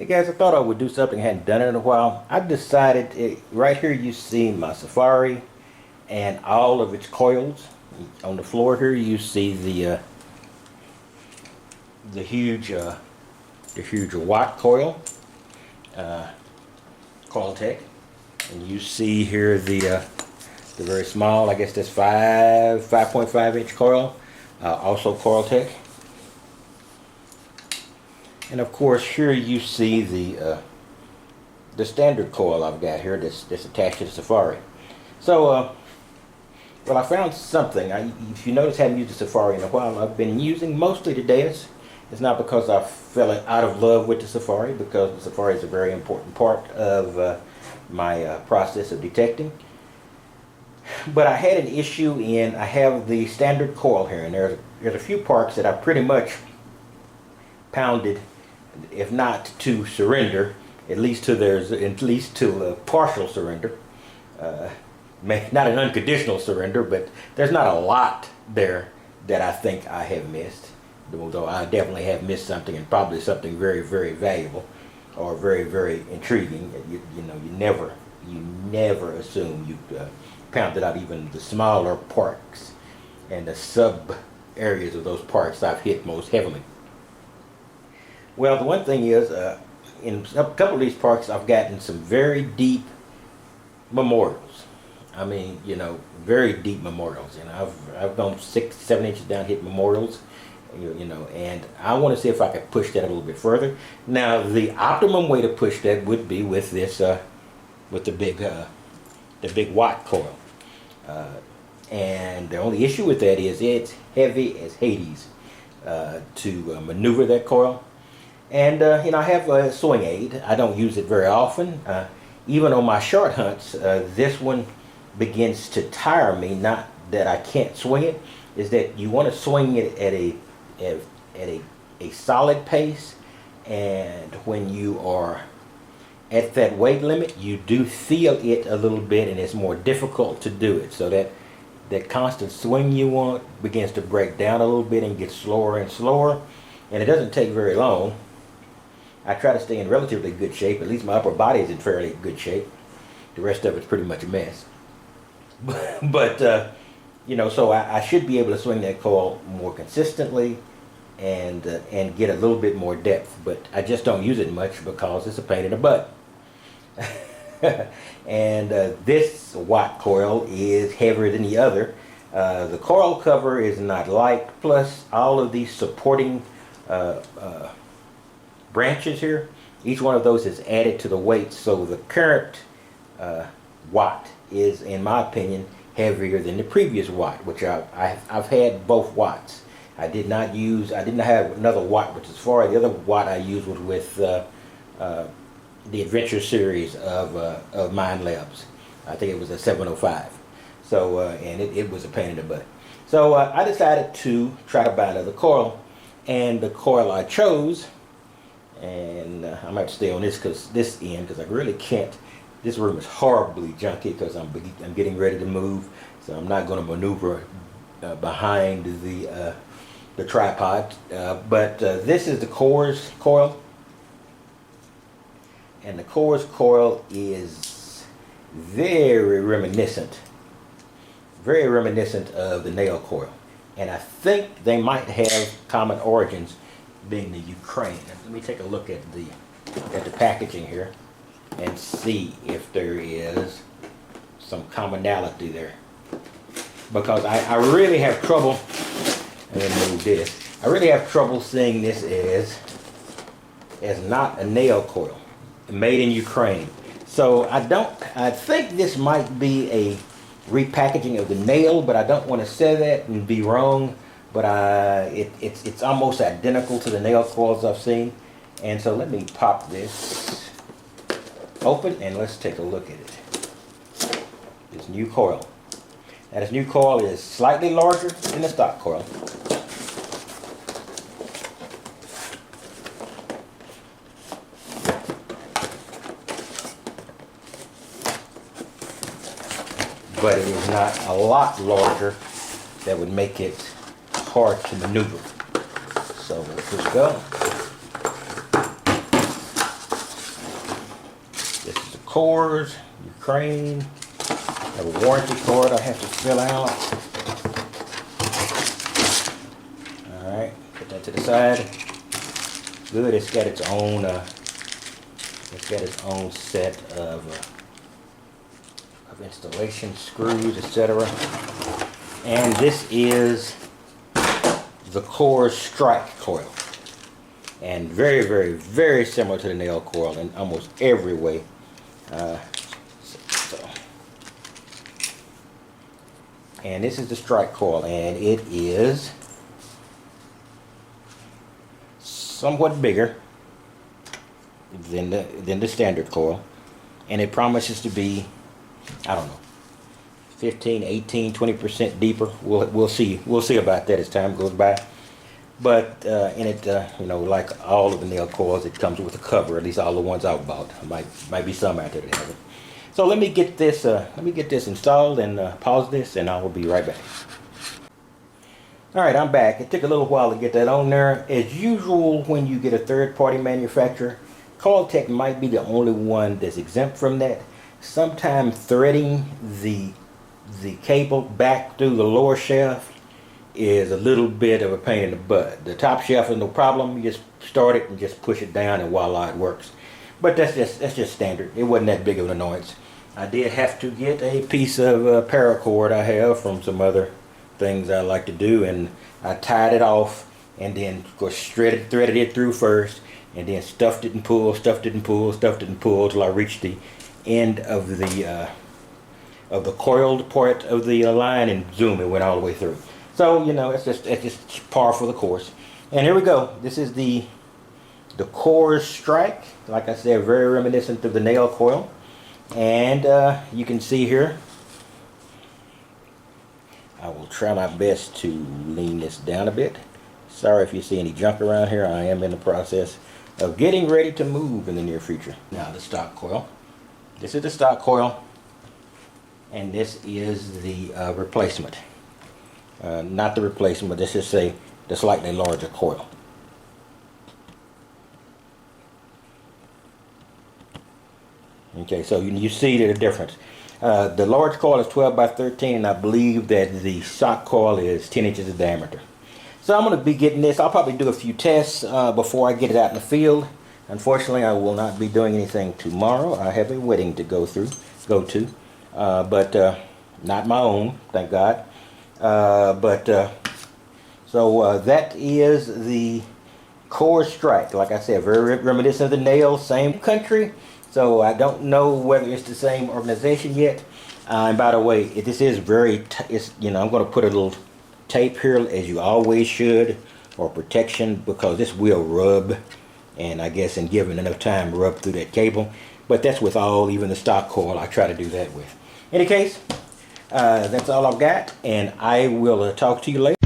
Guys, I thought I would do something I hadn't done it in a while. I decided, right here you see my Safari and all of its coils. On the floor here you see the huge Watt coil, Coiltek, and you see here the very small, I guess that's 5.5 inch coil, also Coiltek. And of course here you see the standard coil I've got here that's attached to the Safari. So well, I found something. If you notice, I haven't used the Safari in a while. I've been using mostly the Deus. It's not because I fell out of love with the Safari, because the Safari is a very important part of my process of detecting. But I had an issue I have the standard coil here, and there's a few parts that I pretty much pounded, if not to surrender, at least to a partial surrender. Not an unconditional surrender, but there's not a lot there that I think I have missed. Though I definitely have missed something, and probably something very, very valuable or very, very intriguing. You never assume you've pounded out even the smaller parts, and the sub areas of those parts I've hit most heavily. Well, the one thing is, in a couple of these parts I've gotten some very deep memorials. I mean, very deep memorials. I've gone 6-7 inches down, hit memorials, and I want to see if I could push that a little bit further. Now, the optimum way to push that would be with this, with the big Watt coil. And the only issue with that is it's heavy as Hades to maneuver that coil. And I have a sewing aid. I don't use it very often. Even on my short hunts, this one begins to tire me. Not that I can't swing it, is that you want to swing it at a solid pace, and when you are at that weight limit, you do feel it a little bit, and it's more difficult to do it. So that constant swing you want begins to break down a little bit and get slower and slower, and it doesn't take very long. I try to stay in relatively good shape. At least my upper body is in fairly good shape. The rest of it's pretty much a mess. But so I should be able to swing that coil more consistently and get a little bit more depth. But I just don't use it much because it's a pain in the butt. And this Watt coil is heavier than the other. The coil cover is not light. Plus all of these supporting branches here, each one of those is added to the weight, so the current Watt is, in my opinion, heavier than the previous Watt, which I've had both Watts. I didn't have another Watt, which is far. The other Watt I used was with the Adventure series of Mind Labs. I think it was a 705. So and it was a pain in the butt. So I decided to try to buy another coil, and the coil I chose, and I might stay on this end because I really can't. This room is horribly junky because I'm getting ready to move, so I'm not going to maneuver behind the tripod. But this is the Core's coil, and the Core's coil is very reminiscent of the nail coil, and I think they might have common origins, being the Ukraine. Let me take a look at the packaging here and see if there is some commonality there, because I really have trouble. Let me move this. I really have trouble seeing this as not a nail coil made in Ukraine. So I think this might be a repackaging of the nail, but I don't want to say that and be wrong. But it's almost identical to the nail coils I've seen. And so let me pop this open and let's take a look at it. This new coil. Now this new coil is slightly larger than the stock coil. But it is not a lot larger that would make it hard to maneuver. So let's just go. cores, your crane. Have a warranty card I have to fill out. Alright, put that to the side. Good, it's got its own set of installation screws, etc. And this is the core Strke Coil. And very, very, very similar to the nail coil in almost every way. And this is the Strke Coil, and it is somewhat bigger than the standard coil, and it promises to be, I don't know, 15, 18, 20% deeper. We'll see about that as time goes by. But in it, you know, like all of the nail coils, it comes with a cover. At least all the ones I've bought. Might be some out there that have it. So let me get this installed and pause this, and I will be right back. All right, I'm back. It took a little while to get that on there. As usual, when you get a third-party manufacturer, Coiltek might be the only one that's exempt from that. Sometimes threading the cable back through the lower shaft is a little bit of a pain in the butt. The top shaft is no problem. You just start it and just push it down, and voila, it works. But that's just standard. It wasn't that big of an annoyance. I did have to get a piece of paracord I have from some other things I like to do, and I tied it off, and then of course threaded it through first, and then stuffed it and pulled, stuffed it and pulled, stuffed it and pulled till I reached the end of the coiled part of the line, and zoom, it went all the way through. So you know, it's just par for the course. And here we go. This is the core Strke. Like I said, very reminiscent of the nail coil. And you can see here, I will try my best to lean this down a bit. Sorry if you see any junk around here. I am in the process of getting ready to move in the near future. Now the stock coil. This is the stock coil, and this is the replacement. Not the replacement, but this is the slightly larger coil. Okay, so you see the difference. The large coil is 12 by 13, and I believe that the stock coil is 10 inches in diameter. So I'm going to be getting this. I'll probably do a few tests before I get it out in the field. Unfortunately, I will not be doing anything tomorrow. I have a wedding to go to, but not my own, thank God. So that is the core Strke. Like I said, very reminiscent of the nail, same country. So I don't know whether it's the same organization yet. And by the way, this is you know, I'm going to put a little tape here, as you always should, or protection, because this will rub, and I guess in given enough time, rub through that cable. But that's with even the stock coil. I try to do that with. In any case, that's all I've got, and I will talk to you later.